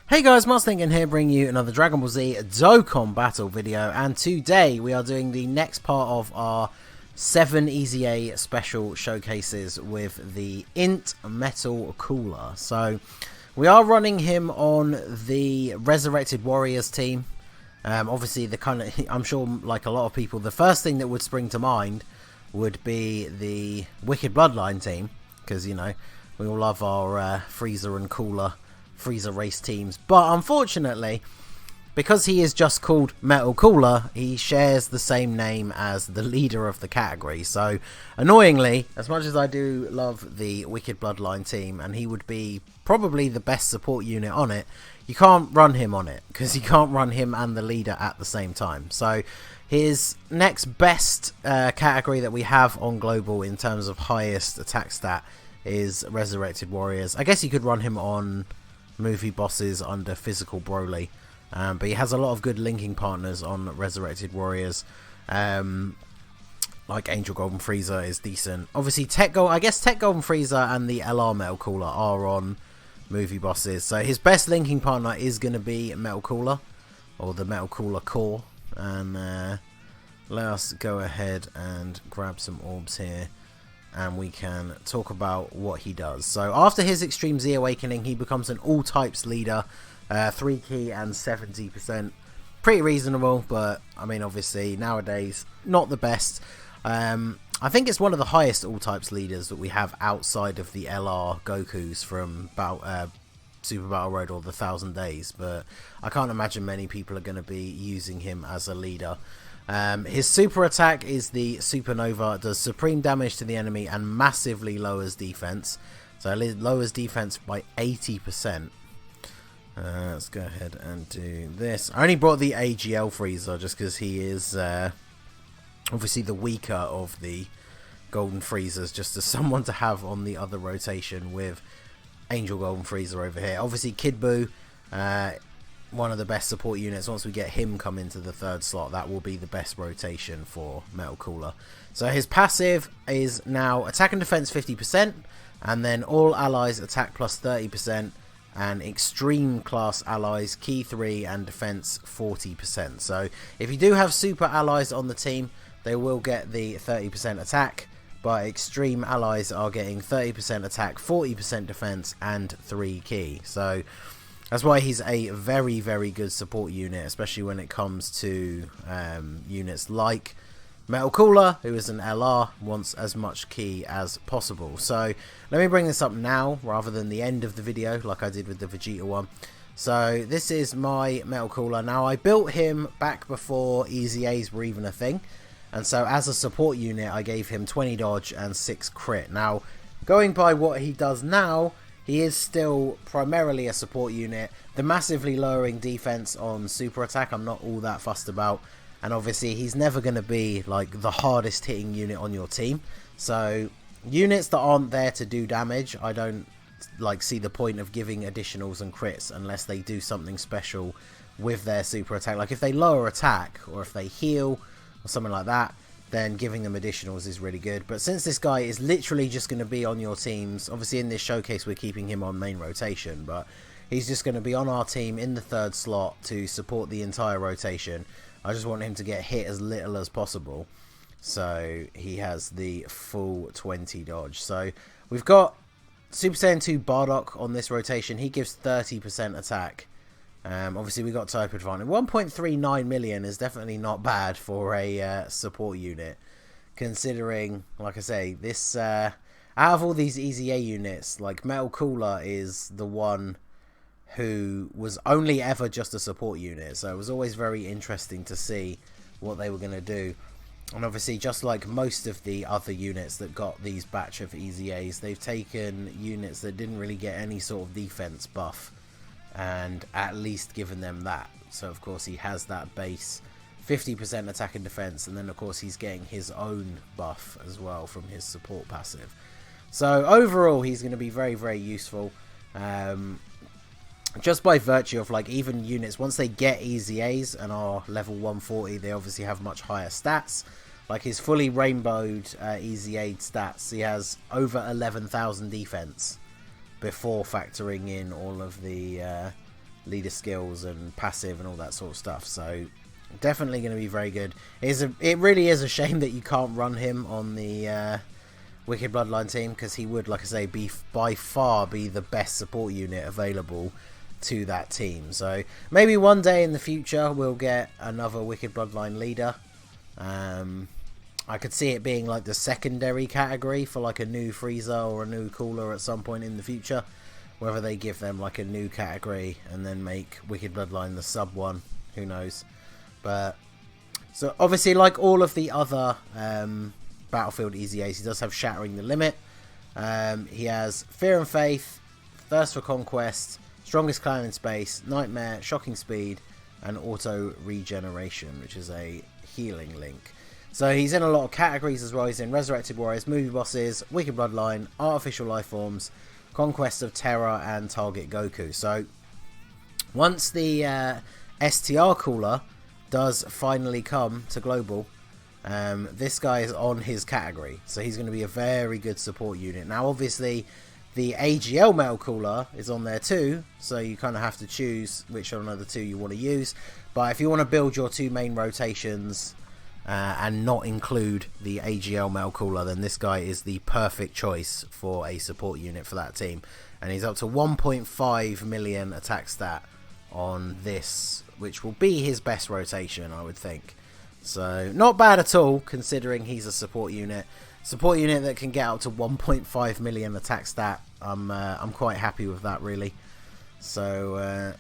Hey guys, Ningen here, bringing you another Dragon Ball Z Dokkan battle video, and today we are doing the next part of our 7 EZA special showcases with the INT Metal Cooler. So we are running him on the Resurrected Warriors team. Obviously, I'm sure, like a lot of people, the first thing that would spring to mind would be the Wicked Bloodline team, because, you know, we all love our Freezer and Cooler Freezer race teams. But unfortunately, because he is just called Metal Cooler, he shares the same name as the leader of the category. So annoyingly, as much as I do love the Wicked Bloodline team, and he would be probably the best support unit on it, you can't run him on it, because you can't run him and the leader at the same time. So his next best category that we have on global in terms of highest attack stat is Resurrected Warriors. I guess you could run him on movie bosses under Physical Broly, but he has a lot of good linking partners on Resurrected Warriors. Like Angel Golden Frieza is decent. Obviously Tech Golden Frieza and the LR Metal Cooler are on movie bosses, so his best linking partner is going to be Metal Cooler, or the Metal Cooler core. And let us go ahead and grab some orbs here, and we can talk about what he does. So after his Extreme Z Awakening, he becomes an all types leader, 3 key and 70%. Pretty reasonable, but I mean, obviously nowadays not the best. I think it's one of the highest all types leaders that we have outside of the LR Gokus from Super Battle Road or the 1000 Days, but I can't imagine many people are going to be using him as a leader. His super attack is the Supernova, does supreme damage to the enemy and massively lowers defense. So it lowers defense by 80%. Let's go ahead and do this. I only brought the AGL Freezer just because he is obviously the weaker of the Golden Freezers, just as someone to have on the other rotation with Angel Golden Freezer over here. Obviously Kid Buu, one of the best support units. Once we get him come into the third slot, that will be the best rotation for Metal Cooler. So his passive is now attack and defense 50%, and then all allies attack plus 30%, and extreme class allies key 3 and defense 40%. So if you do have super allies on the team, they will get the 30% attack, but extreme allies are getting 30% attack, 40% defense, and 3 key. So that's why he's a very, very good support unit, especially when it comes to units like Metal Cooler, who is an LR, wants as much key as possible. So let me bring this up now, rather than the end of the video, like I did with the Vegeta one. So this is my Metal Cooler. Now, I built him back before EZAs were even a thing, and so as a support unit, I gave him 20 dodge and 6 crit. Now, going by what he does now, he is still primarily a support unit. The massively lowering defense on super attack, I'm not all that fussed about. And obviously, he's never going to be like the hardest hitting unit on your team. So units that aren't there to do damage, I don't see the point of giving additionals and crits unless they do something special with their super attack. Like if they lower attack, or if they heal, or something like that, then giving them additionals is really good. But since this guy is literally just going to be on your teams, obviously in this showcase we're keeping him on main rotation, but he's just going to be on our team in the third slot to support the entire rotation. I just want him to get hit as little as possible, so he has the full 20 dodge. So we've got Super Saiyan 2 Bardock on this rotation. He gives 30% attack. Obviously we got type advantage. 1.39 million is definitely not bad for a support unit, considering, like I say, this out of all these EZA units, like Metal Cooler is the one who was only ever just a support unit, so it was always very interesting to see what they were going to do. And obviously, just like most of the other units that got these batch of EZAs, they've taken units that didn't really get any sort of defense buff and at least given them that. So of course he has that base 50% attack and defense, and then of course he's getting his own buff as well from his support passive. So overall he's going to be very, very useful, just by virtue of, like, even units, once they get EZAs and are level 140, they obviously have much higher stats. Like his fully rainbowed EZA stats, he has over 11,000 defense before factoring in all of the leader skills and passive and all that sort of stuff. So definitely going to be very good. It really is a shame that you can't run him on the Wicked Bloodline team, because he would, like I say, by far be the best support unit available to that team. So maybe one day in the future we'll get another Wicked Bloodline leader. I could see it being like the secondary category for like a new Frieza or a new Cooler at some point in the future. Whether they give them like a new category and then make Wicked Bloodline the sub one, who knows. But so obviously, like all of the other Battlefield EZAs, he does have Shattering the Limit. He has Fear and Faith, Thirst for Conquest, Strongest Clan in Space, Nightmare, Shocking Speed, and Auto Regeneration, which is a healing link. So he's in a lot of categories as well. He's in Resurrected Warriors, Movie Bosses, Wicked Bloodline, Artificial Life Forms, Conquest of Terror, and Target Goku. So once the STR Cooler does finally come to Global, this guy is on his category. So he's going to be a very good support unit. Now obviously the AGL Metal Cooler is on there too, so you kind of have to choose which one of the two you want to use. But if you want to build your two main rotations and not include the AGL Metal Cooler, then this guy is the perfect choice for a support unit for that team. And he's up to 1.5 million attack stat on this, which will be his best rotation, I would think. So not bad at all, considering he's a support unit. Support unit that can get up to 1.5 million attack stat. I'm quite happy with that, really. So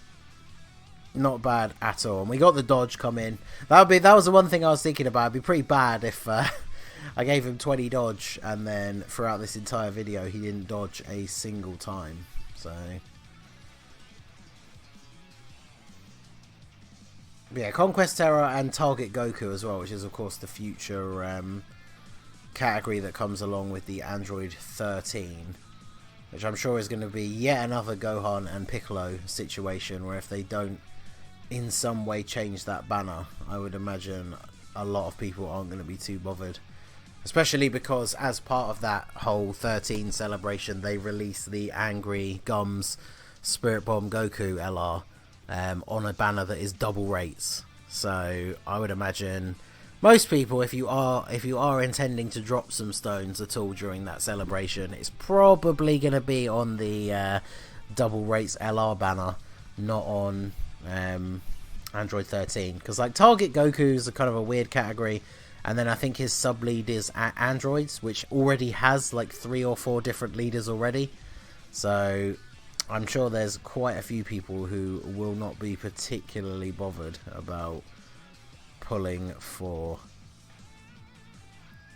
not bad at all. And we got the dodge come in. That was the one thing I was thinking about. It'd be pretty bad if I gave him 20 dodge and then throughout this entire video he didn't dodge a single time. So yeah, Conquest Terror and Target Goku as well, which is of course the future category that comes along with the Android 13, which I'm sure is going to be yet another Gohan and Piccolo situation, where if they don't in some way change that banner, I would imagine a lot of people aren't going to be too bothered, especially because as part of that whole 13 celebration they released the Angry Gums Spirit Bomb Goku LR on a banner that is double rates. So I would imagine most people, if you are intending to drop some stones at all during that celebration, it's probably going to be on the double rates LR banner, not on Android 13, because like Target Goku is a kind of a weird category, and then I think his sub lead is Androids, which already has like 3 or 4 different leaders already. So I'm sure there's quite a few people who will not be particularly bothered about pulling for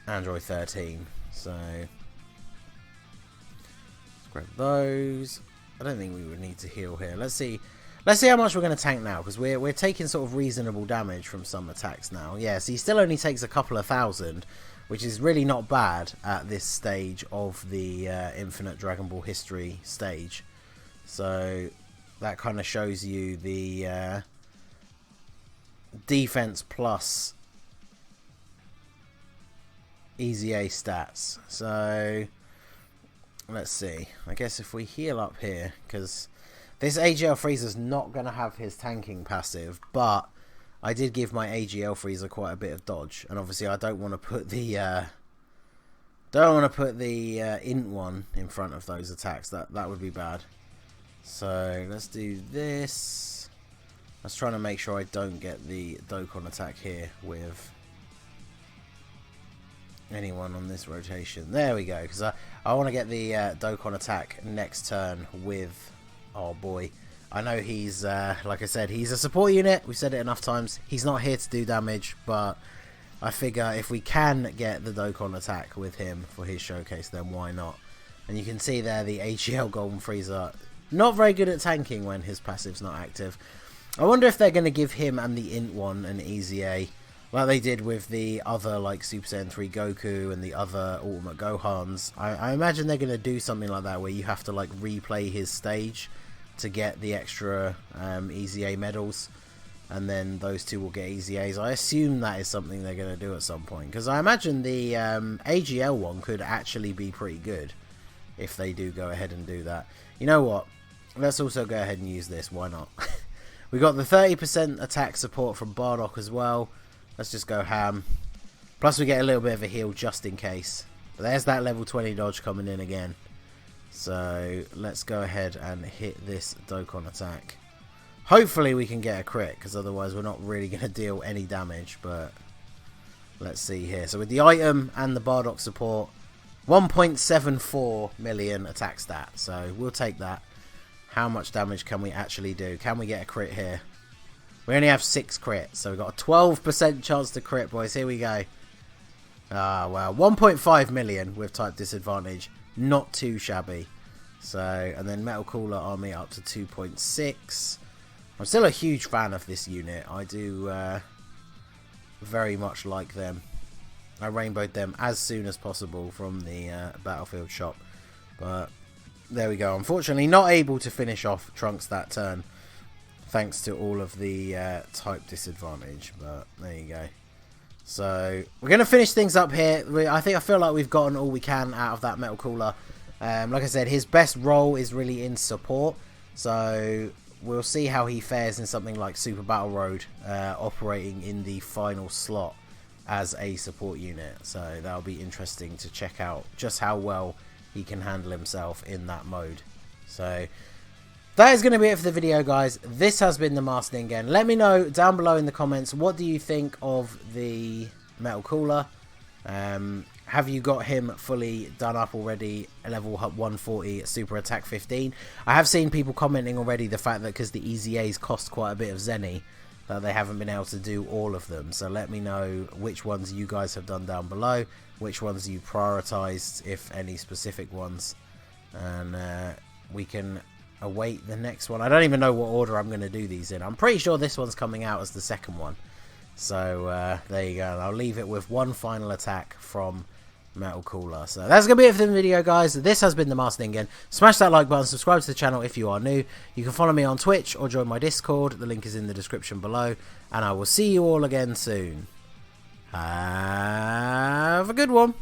Android 13. So let's grab those. I don't think we would need to heal here. Let's see how much we're going to tank now, because we're taking sort of reasonable damage from some attacks now. Yeah, so he still only takes a couple of thousand, which is really not bad at this stage of the Infinite Dragon Ball History stage. So that kind of shows you the defense plus EZA stats. So let's see. I guess if we heal up here, because this AGL Frieza's not going to have his tanking passive, but I did give my AGL Frieza quite a bit of dodge, and obviously I don't want to put the INT one in front of those attacks. That would be bad. So let's do this. I was trying to make sure I don't get the Dokkan attack here with anyone on this rotation. There we go, because I want to get the Dokkan attack next turn with our boy. I know he's, like I said, he's a support unit. We've said it enough times. He's not here to do damage, but I figure if we can get the Dokkan attack with him for his showcase, then why not? And you can see there the AGL Golden Frieza, not very good at tanking when his passive's not active. I wonder if they're going to give him and the INT one an EZA, like they did with the other like Super Saiyan 3 Goku and the other Ultimate Gohans. I imagine they're going to do something like that, where you have to like replay his stage to get the extra EZA medals, and then those two will get EZAs. I assume that is something they're going to do at some point, because I imagine the AGL one could actually be pretty good if they do go ahead and do that. You know what? Let's also go ahead and use this. Why not? We got the 30% attack support from Bardock as well. Let's just go ham. Plus we get a little bit of a heal just in case. But there's that level 20 dodge coming in again. So let's go ahead and hit this Dokkan attack. Hopefully we can get a crit, because otherwise we're not really going to deal any damage. But let's see here. So with the item and the Bardock support, 1.74 million attack stat. So we'll take that. How much damage can we actually do? Can we get a crit here? We only have 6 crits, so we've got a 12% chance to crit, boys. Here we go. Ah, well, 1.5 million with type disadvantage. Not too shabby. So, and then Metal Cooler army up to 2.6. I'm still a huge fan of this unit. I do very much like them. I rainbowed them as soon as possible from the Battlefield shop. But there we go. Unfortunately, not able to finish off Trunks that turn, thanks to all of the type disadvantage. But there you go. So we're going to finish things up here. I feel like we've gotten all we can out of that Metal Cooler. Like I said, his best role is really in support. So we'll see how he fares in something like Super Battle Road, operating in the final slot as a support unit. So that'll be interesting to check out just how well he can handle himself in that mode. So that is going to be it for the video, guys. This has been the Masked Ningen. Let me know down below in the comments, what do you think of the Metal Cooler? Have you got him fully done up already, level 140, super attack 15? I have seen people commenting already the fact that because the EZAs cost quite a bit of Zenny, that they haven't been able to do all of them. So let me know which ones you guys have done down below, which ones you prioritized, if any specific ones, and we can await the next one. I don't even know what order I'm going to do these in. I'm pretty sure this one's coming out as the second one. So there you go. I'll leave it with one final attack from Metal Cooler. So that's going to be it for the video, guys. This has been the Masked Ningen. Smash that like button, subscribe to the channel if you are new. You can follow me on Twitch or join my Discord. The link is in the description below. And I will see you all again soon. Have a good one.